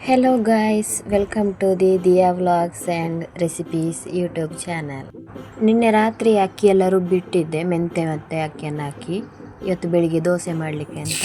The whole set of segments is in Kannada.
Hello guys, welcome to the Diya Vlogs and Recipes YouTube channel. ನಿನ್ನೆ ರಾತ್ರಿ ಅಕ್ಕಿ ಎಲ್ಲ ರುಬ್ಬಿಟ್ಟಿದ್ದೆ, ಮೆಂತೆ ಮತ್ತು ಅಕ್ಕಿಯನ್ನು ಹಾಕಿ. ಇವತ್ತು ಬೆಳಿಗ್ಗೆ ದೋಸೆ ಮಾಡಲಿಕ್ಕೆ ಅಂತ.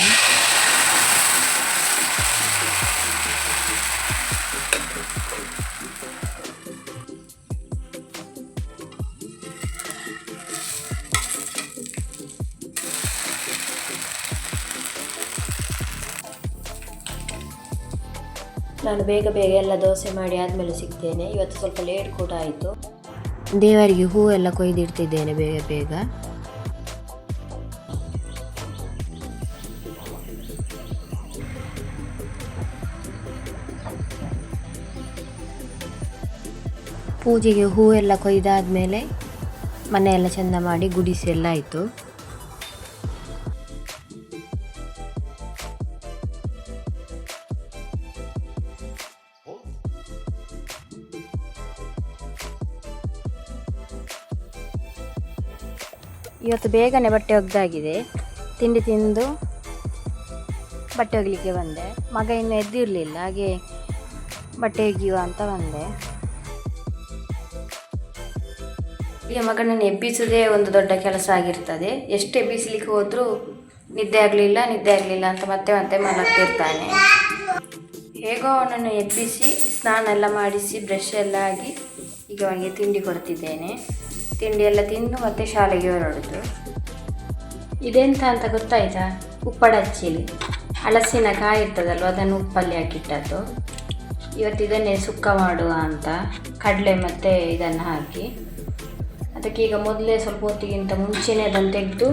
ನಾನು ಬೇಗ ಎಲ್ಲ ದೋಸೆ ಮಾಡಿ ಆದಮೇಲೆ ಸಿಗ್ತೇನೆ. ಇವತ್ತು ಸ್ವಲ್ಪ ಲೇಟ್ ಕೂಡ ಆಯಿತು. ದೇವರಿಗೆ ಹೂವೆಲ್ಲ ಕೊಯ್ದಿಡ್ತಿದ್ದೇನೆ ಬೇಗ. ಪೂಜೆಗೆ ಹೂವೆಲ್ಲ ಕೊಯ್ದಾದ್ಮೇಲೆ ಮನೆಯೆಲ್ಲ ಚೆಂದ ಮಾಡಿ ಗುಡಿಸಿ ಎಲ್ಲ ಆಯಿತು. ಇವತ್ತು ಬೇಗನೆ ಬಟ್ಟೆ ಒಗ್ದಾಗಿದೆ. ತಿಂಡಿ ತಿಂದು ಬಟ್ಟೆ ಒಗಲಿಕ್ಕೆ ಬಂದೆ. ಮಗ ಇನ್ನೂ ಎದ್ದಿರಲಿಲ್ಲ, ಹಾಗೆ ಬಟ್ಟೆ ಒಗೆಯುವ ಅಂತ ಬಂದೆ. ಈಗ ಮಗನನ್ನು ಎಬ್ಬಿಸೋದೇ ಒಂದು ದೊಡ್ಡ ಕೆಲಸ ಆಗಿರ್ತದೆ. ಎಷ್ಟು ಎಬ್ಬಿಸಲಿಕ್ಕೆ ಹೋದರೂ ನಿದ್ದೆ ಆಗಲಿಲ್ಲ ಅಂತ ಮತ್ತೆ ಮಲಗ್ತಿರ್ತಾನೆ. ಹೇಗೋ ಅವನನ್ನು ಎಬ್ಬಿಸಿ ಸ್ನಾನ ಎಲ್ಲ ಮಾಡಿಸಿ ಬ್ರಷ್ ಎಲ್ಲ ಆಗಿ ಈಗ ಅವನಿಗೆ ತಿಂಡಿ ಕೊಡ್ತಿದ್ದೇನೆ. ತಿಂಡಿ ಎಲ್ಲ ತಿಂದು ಮತ್ತೆ ಶಾಲೆಗೆ ಹೊರಡುದು. ಇದೆಂತ ಅಂತ ಗೊತ್ತಾಯ್ತಾ? ಉಪ್ಪಡಚ್ಚಿಲಿ ಹಲಸಿನಕಾಯಿ ಇರ್ತದಲ್ವ, ಅದನ್ನು ಉಪ್ಪಲ್ಲಿ ಹಾಕಿಟ್ಟದ್ದು. ಇವತ್ತು ಇದನ್ನೇ ಸುಕ್ಕ ಮಾಡುವ ಅಂತ ಕಡಲೆ ಮತ್ತು ಇದನ್ನು ಹಾಕಿ, ಅದಕ್ಕೆ ಈಗ ಮೊದಲೇ ಸ್ವಲ್ಪ ಹೊತ್ತಿಗಿಂತ ಮುಂಚೆನೇ ಅದನ್ನು ತೆಗೆದು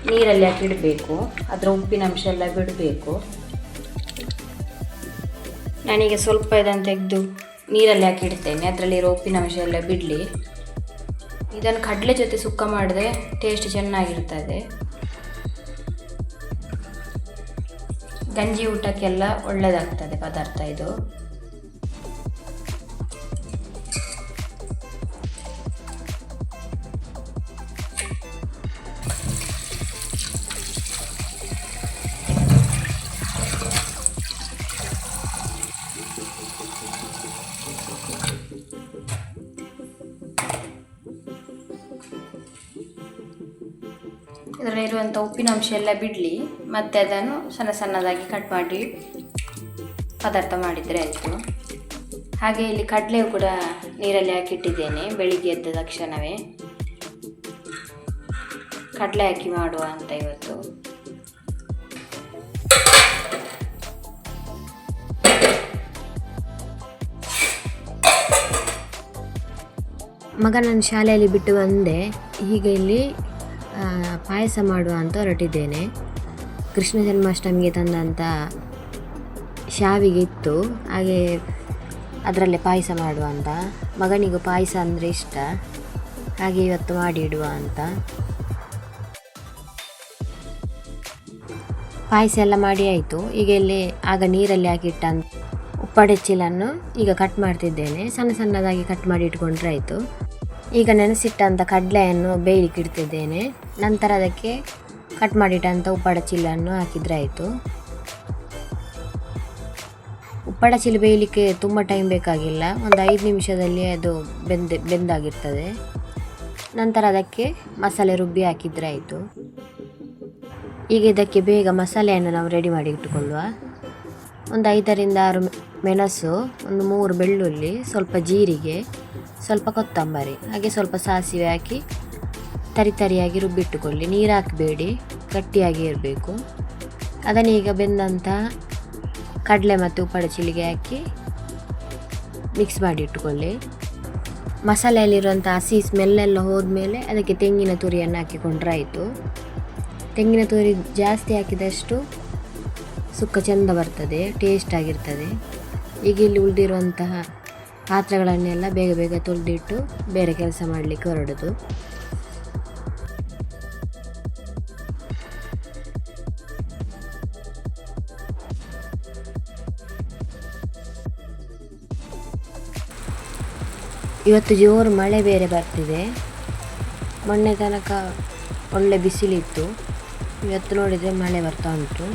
ನೀರಲ್ಲಿ ಹಾಕಿ ಇಡಬೇಕು. ಅದರ ಉಪ್ಪಿನಂಶ ಎಲ್ಲ ಬಿಡಬೇಕು. ನಾನೀಗ ಸ್ವಲ್ಪ ಇದನ್ನು ತೆಗೆದು ನೀರಲ್ಲಿ ಹಾಕಿ ಇಡ್ತೇನೆ, ಅದರಲ್ಲಿರೋ ಉಪ್ಪಿನಂಶ ಎಲ್ಲ ಬಿಡಲಿ. ಇದನ್ನು ಕಡಲೆ ಜೊತೆ ಸುಕ್ಕ ಮಾಡಿದ್ರೆ ಟೇಸ್ಟ್ ಚೆನ್ನಾಗಿರ್ತದೆ. ಗಂಜಿ ಊಟಕ್ಕೆಲ್ಲ ಒಳ್ಳೆಯದಾಗ್ತದೆ ಪದಾರ್ಥ ಇದು. ಇದರಲ್ಲಿರುವಂಥ ಉಪ್ಪಿನಂಶ ಎಲ್ಲ ಬಿಡಲಿ. ಮತ್ತು ಅದನ್ನು ಸಣ್ಣದಾಗಿ ಕಟ್ ಮಾಡಿ ಪದಾರ್ಥ ಮಾಡಿದರೆ ಆಯಿತು. ಹಾಗೆ ಇಲ್ಲಿ ಕಡಲೆಯು ಕೂಡ ನೀರಲ್ಲಿ ಹಾಕಿಟ್ಟಿದ್ದೇನೆ. ಬೆಳಿಗ್ಗೆ ಎದ್ದ ತಕ್ಷಣವೇ ಕಡಲೆ ಹಾಕಿ ಮಾಡುವ ಅಂತ ಇವತ್ತು. ಮಗನನ್ನು ಶಾಲೆಯಲ್ಲಿ ಬಿಟ್ಟು ಬಂದೆ. ಈಗ ಇಲ್ಲಿ ಪಾಯಸ ಮಾಡುವ ಅಂತ ಹೊರಟಿದ್ದೇನೆ. ಕೃಷ್ಣ ಜನ್ಮಾಷ್ಟಮಿಗೆ ತಂದಂಥ ಶಾವಿಗೆ ಇತ್ತು, ಹಾಗೆ ಅದರಲ್ಲೇ ಪಾಯಸ ಮಾಡುವ ಅಂತ. ಮಗನಿಗೂ ಪಾಯಸ ಅಂದರೆ ಇಷ್ಟ, ಹಾಗೆ ಇವತ್ತು ಮಾಡಿ ಇಡುವ ಅಂತ. ಪಾಯಸ ಎಲ್ಲ ಮಾಡಿ ಆಯಿತು. ಈಗ ಇಲ್ಲಿ ಆಗ ನೀರಲ್ಲಿ ಹಾಕಿಟ್ಟ ಉಪ್ಪಡೆಚ್ಚಿಲನ್ನು ಈಗ ಕಟ್ ಮಾಡ್ತಿದ್ದೇನೆ. ಸಣ್ಣದಾಗಿ ಕಟ್ ಮಾಡಿ ಇಟ್ಕೊಂಡ್ರೆ ಆಯಿತು. ಈಗ ನೆನೆಸಿಟ್ಟಂಥ ಕಡಲೆಯನ್ನು ಬೇಯಲಿಕ್ಕೆ ಇಡ್ತಿದ್ದೇನೆ. ನಂತರ ಅದಕ್ಕೆ ಕಟ್ ಮಾಡಿಟ್ಟಂಥ ಉಪ್ಪಡಚಿಲ್ಲನ್ನು ಹಾಕಿದರೆ ಆಯಿತು. ಉಪ್ಪಡಚಿಲು ಬೇಯಲಿಕ್ಕೆ ತುಂಬ ಟೈಮ್ ಬೇಕಾಗಿಲ್ಲ, ಒಂದು 5 ನಿಮಿಷದಲ್ಲಿ ಅದು ಬೆಂದಾಗಿರ್ತದೆ. ನಂತರ ಅದಕ್ಕೆ ಮಸಾಲೆ ರುಬ್ಬಿ ಹಾಕಿದರೆ ಆಯಿತು. ಈಗ ಇದಕ್ಕೆ ಬೇಗ ಮಸಾಲೆಯನ್ನು ನಾವು ರೆಡಿ ಮಾಡಿ ಇಟ್ಟುಕೊಳ್ಳುವ. ಒಂದು 5 ರಿಂದ 6 ಮೆಣಸು, ಒಂದು 3 ಬೆಳ್ಳುಳ್ಳಿ, ಸ್ವಲ್ಪ ಜೀರಿಗೆ, ಸ್ವಲ್ಪ ಕೊತ್ತಂಬರಿ, ಹಾಗೆ ಸ್ವಲ್ಪ ಸಾಸಿವೆ ಹಾಕಿ ತರಿಯಾಗಿ ರುಬ್ಬಿಟ್ಟುಕೊಳ್ಳಿ. ನೀರು ಹಾಕಬೇಡಿ, ಗಟ್ಟಿಯಾಗಿ ಇರಬೇಕು. ಅದನ್ನು ಈಗ ಬೆಂದಂಥ ಕಡಲೆ ಮತ್ತು ಉಪ್ಪಡಚಿಲಿಗೆ ಹಾಕಿ ಮಿಕ್ಸ್ ಮಾಡಿ ಇಟ್ಟುಕೊಳ್ಳಿ. ಮಸಾಲೆಯಲ್ಲಿರುವಂಥ ಹಸಿ ಸ್ಮೆಲ್ಲೆಲ್ಲ ಹೋದ್ಮೇಲೆ ಅದಕ್ಕೆ ತೆಂಗಿನ ತುರಿಯನ್ನು ಹಾಕಿಕೊಂಡ್ರೆ ಆಯಿತು. ತೆಂಗಿನ ತುರಿ ಜಾಸ್ತಿ ಹಾಕಿದಷ್ಟು ಸುಕ್ಕ ಚೆಂದ ಬರ್ತದೆ, ಟೇಸ್ಟ್ ಆಗಿರ್ತದೆ. ಈಗ ಇಲ್ಲಿ ಉಳಿದಿರುವಂತಹ ಪಾತ್ರೆಗಳನ್ನೆಲ್ಲ ಬೇಗ ತೊಳೆದಿಟ್ಟು ಬೇರೆ ಕೆಲಸ ಮಾಡಲಿಕ್ಕೆ ಹೊರಡೋದು. ಇವತ್ತು ಜೋರು ಮಳೆ ಬೇರೆ ಬರ್ತಿದೆ. ಮೊನ್ನೆ ತನಕ ಒಳ್ಳೆ ಬಿಸಿಲಿತ್ತು, ಇವತ್ತು ನೋಡಿದರೆ ಮಳೆ ಬರ್ತಾ ಉಂಟು.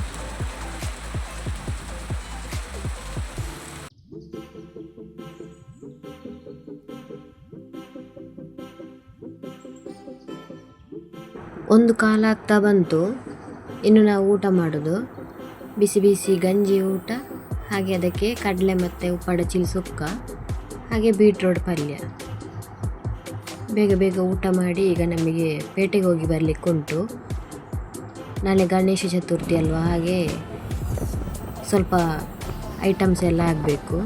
ಒಂದು ಕಾಲ ಆಗ್ತಾ ಬಂತು. ಇನ್ನು ನಾವು ಊಟ ಮಾಡೋದು. ಬಿಸಿ ಬಿಸಿ ಗಂಜಿ ಊಟ, ಹಾಗೆ ಅದಕ್ಕೆ ಕಡಲೆ ಮತ್ತು ಉಪ್ಪಡಚಿಲ್ ಸುಕ್ಕ, ಹಾಗೆ ಬೀಟ್ರೋಟ್ ಪಲ್ಯ. ಬೇಗ ಬೇಗ ಊಟ ಮಾಡಿ ಈಗ ನಮಗೆ ಪೇಟೆಗೆ ಹೋಗಿ ಬರಲಿಕ್ಕೆ ಉಂಟು. ನಾಳೆ ಗಣೇಶ ಚತುರ್ಥಿ ಅಲ್ವಾ, ಹಾಗೆ ಸ್ವಲ್ಪ ಐಟಮ್ಸ್ ಎಲ್ಲ ಆಗಬೇಕು.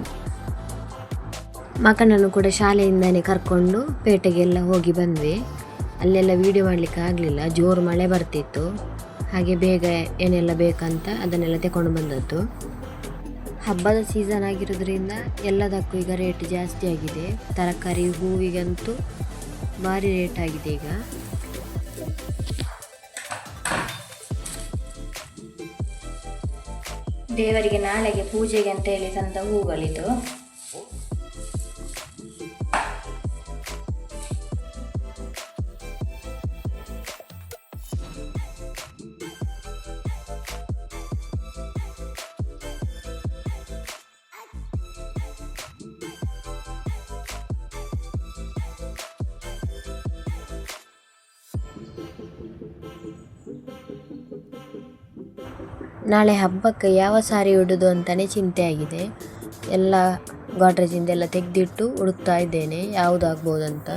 ಮಕ್ಕಳನ್ನು ಕೂಡ ಶಾಲೆಯಿಂದನೇ ಕರ್ಕೊಂಡು ಪೇಟೆಗೆಲ್ಲ ಹೋಗಿ ಬಂದ್ವಿ. ಅಲ್ಲೆಲ್ಲ ವೀಡಿಯೋ ಮಾಡಲಿಕ್ಕೆ ಆಗಲಿಲ್ಲ, ಜೋರು ಮಳೆ ಬರ್ತಿತ್ತು. ಹಾಗೆ ಬೇಗ ಏನೆಲ್ಲ ಬೇಕಂತ ಅದನ್ನೆಲ್ಲ ತಗೊಂಡು ಬಂದದ್ದು. ಹಬ್ಬದ ಸೀಸನ್ ಆಗಿರೋದ್ರಿಂದ ಎಲ್ಲದಕ್ಕೂ ಈಗ ರೇಟ್ ಜಾಸ್ತಿ ಆಗಿದೆ. ತರಕಾರಿ, ಹೂವಿಗಂತೂ ಭಾರಿ ರೇಟ್ ಆಗಿದೆ ಈಗ. ದೇವರಿಗೆ ನಾಳೆಗೆ ಪೂಜೆಗೆ ಅಂತ ಹೇಳಿ ತಂದ ಹೂಗಳಿದು. ನಾಳೆ ಹಬ್ಬಕ್ಕೆ ಯಾವ ಸಾರಿ ಉಡೋದು ಅಂತಲೇ ಚಿಂತೆ ಆಗಿದೆ. ಎಲ್ಲ ಗಾಡ್ರೇಜಿಂದೆಲ್ಲ ತೆಗೆದಿಟ್ಟು ಹುಡುಕ್ತಾ ಇದ್ದೇನೆ ಯಾವುದಾಗ್ಬೋದಂತ.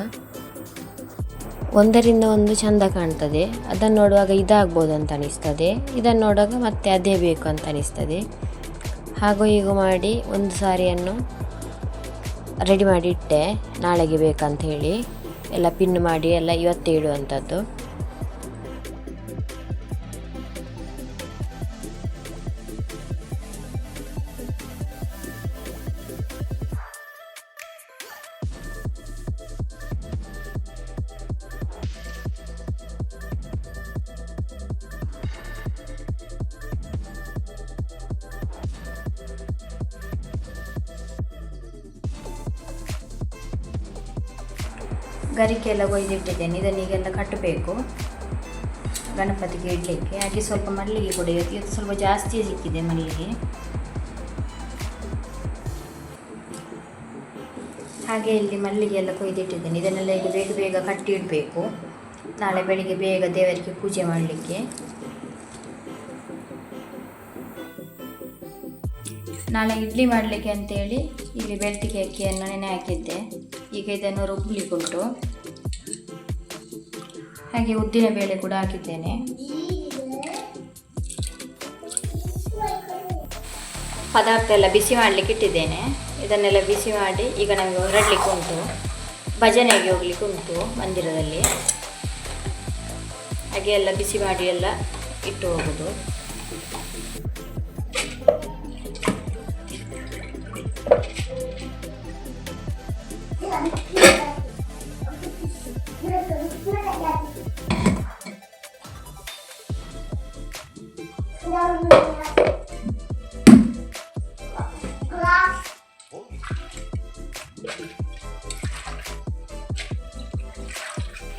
ಒಂದರಿಂದ ಒಂದು ಚೆಂದ ಕಾಣ್ತದೆ, ಅದನ್ನು ನೋಡುವಾಗ ಇದಾಗ್ಬೋದು ಅಂತ ಅನಿಸ್ತದೆ, ಇದನ್ನು ನೋಡುವಾಗ ಮತ್ತೆ ಅದೇ ಬೇಕು ಅಂತ ಅನಿಸ್ತದೆ. ಹಾಗೂ ಹೀಗೂ ಮಾಡಿ ಒಂದು ಸಾರಿಯನ್ನು ರೆಡಿ ಮಾಡಿ ಇಟ್ಟೆ, ನಾಳೆಗೆ ಬೇಕಂತ ಹೇಳಿ. ಎಲ್ಲ ಪಿನ್ ಮಾಡಿ ಎಲ್ಲ ಇವತ್ತೇ ಇಡುವಂಥದ್ದು. ಗರಿಕೆ ಎಲ್ಲ ಕೊಯ್ದಿಟ್ಟಿದ್ದೇನೆ, ಇದನ್ನೀಗೆಲ್ಲ ಕಟ್ಟಬೇಕು ಗಣಪತಿಗೆ ಇಡಲಿಕ್ಕೆ. ಹಾಗೆ ಸ್ವಲ್ಪ ಮಲ್ಲಿಗೆ ಕೂಡ ಇವತ್ತು ಸ್ವಲ್ಪ ಜಾಸ್ತಿಯೇ ಸಿಕ್ಕಿದೆ ಮಲ್ಲಿಗೆ. ಹಾಗೆ ಇಲ್ಲಿ ಮಲ್ಲಿಗೆ ಎಲ್ಲ ಕೊಯ್ದಿಟ್ಟಿದ್ದೇನೆ, ಇದನ್ನೆಲ್ಲ ಈಗ ಬೇಗ ಬೇಗ ಕಟ್ಟಿ ಇಡಬೇಕು, ನಾಳೆ ಬೆಳಿಗ್ಗೆ ಬೇಗ ದೇವರಿಗೆ ಪೂಜೆ ಮಾಡಲಿಕ್ಕೆ. ನಾಳೆ ಇಡ್ಲಿ ಮಾಡಲಿಕ್ಕೆ ಅಂತೇಳಿ ಇಲ್ಲಿ ಬೆಳ್ತಿಗೆ ಅಕ್ಕಿಯನ್ನು ನೆನೆ ಹಾಕಿದ್ದೆ. ಈಗ ಇದನ್ನು ರುಬ್ಬಲಿಕ್ಕುಂಟು. ಹಾಗೆ ಉದ್ದಿನ ಬೇಳೆ ಕೂಡ ಹಾಕಿದ್ದೇನೆ. ಪದಾರ್ಥ ಎಲ್ಲ ಬಿಸಿ ಮಾಡಲಿಕ್ಕೆ ಇಟ್ಟಿದ್ದೇನೆ. ಇದನ್ನೆಲ್ಲ ಬಿಸಿ ಮಾಡಿ ಈಗ ನಮಗೆ ಹೊರಡಲಿಕ್ಕೆ ಉಂಟು, ಭಜನೆಗೆ ಹೋಗ್ಲಿಕ್ಕೆ ಉಂಟು ಮಂದಿರದಲ್ಲಿ. ಹಾಗೆ ಎಲ್ಲ ಬಿಸಿ ಮಾಡಿ ಎಲ್ಲ ಇಟ್ಟು ಹೋಗೋದು.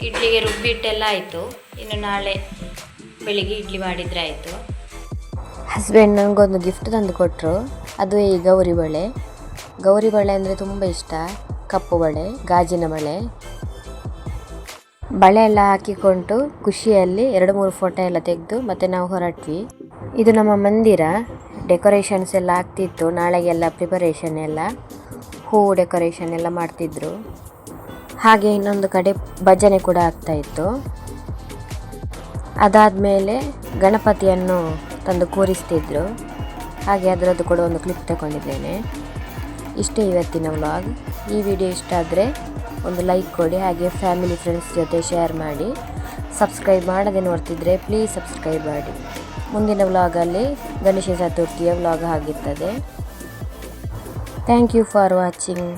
ಇಡ್ಲಿಗೆ ರುಬ್ಬಿಟ್ಟೆಲ್ಲ ಆಯಿತು. ಇನ್ನು ನಾಳೆ ಬೆಳಿಗ್ಗೆ ಇಡ್ಲಿ ಮಾಡಿದರೆ ಆಯಿತು. ಹಸ್ಬೆಂಡ್ ನನಗೊಂದು ಗಿಫ್ಟ್ ತಂದು ಕೊಟ್ಟರು, ಅದು ಈ ಗೌರಿ ಬಳೆ. ಗೌರಿ ಬಳೆ ಅಂದರೆ ತುಂಬ ಇಷ್ಟ. ಕಪ್ಪು ಬಳೆ, ಗಾಜಿನ ಬಳೆ. ಬಳೆ ಎಲ್ಲ ಹಾಕಿಕೊಂಡು ಖುಷಿಯಲ್ಲಿ 2-3 ಫೋಟೋ ಎಲ್ಲ ತೆಗೆದು ಮತ್ತೆ ನಾವು ಹೊರಟ್ವಿ. ಇದು ನಮ್ಮ ಮಂದಿರ. ಡೆಕೋರೇಷನ್ಸ್ ಎಲ್ಲ ಆಗ್ತಿತ್ತು, ನಾಳೆಗೆಲ್ಲ ಪ್ರಿಪರೇಷನ್ ಎಲ್ಲ, ಹೂವು ಡೆಕೋರೇಷನ್ ಎಲ್ಲ ಮಾಡ್ತಿದ್ರು. ಹಾಗೆ ಇನ್ನೊಂದು ಕಡೆ ಭಜನೆ ಕೂಡ ಆಗ್ತಾಯಿತ್ತು. ಅದಾದಮೇಲೆ ಗಣಪತಿಯನ್ನು ತಂದು ಕೂರಿಸ್ತಿದ್ರು. ಹಾಗೆ ಅದರದ್ದು ಕೂಡ ಒಂದು ಕ್ಲಿಪ್ ತಗೊಂಡಿದ್ದೇನೆ. ಇಷ್ಟೇ ಇವತ್ತಿನ ವ್ಲಾಗ್. ಈ ವಿಡಿಯೋ ಇಷ್ಟ ಆದರೆ ಒಂದು ಲೈಕ್ ಕೊಡಿ, ಹಾಗೆ ಫ್ಯಾಮಿಲಿ ಫ್ರೆಂಡ್ಸ್ ಜೊತೆ ಶೇರ್ ಮಾಡಿ. ಸಬ್ಸ್ಕ್ರೈಬ್ ಮಾಡದೆ ನೋಡ್ತಿದ್ರೆ ಪ್ಲೀಸ್ ಸಬ್ಸ್ಕ್ರೈಬ್ ಮಾಡಿ. ಮುಂದಿನ ವ್ಲಾಗಲ್ಲಿ ಗಣೇಶ ಚತುರ್ಥಿಯ ವ್ಲಾಗ್ ಆಗಿರ್ತದೆ. Thank you for watching.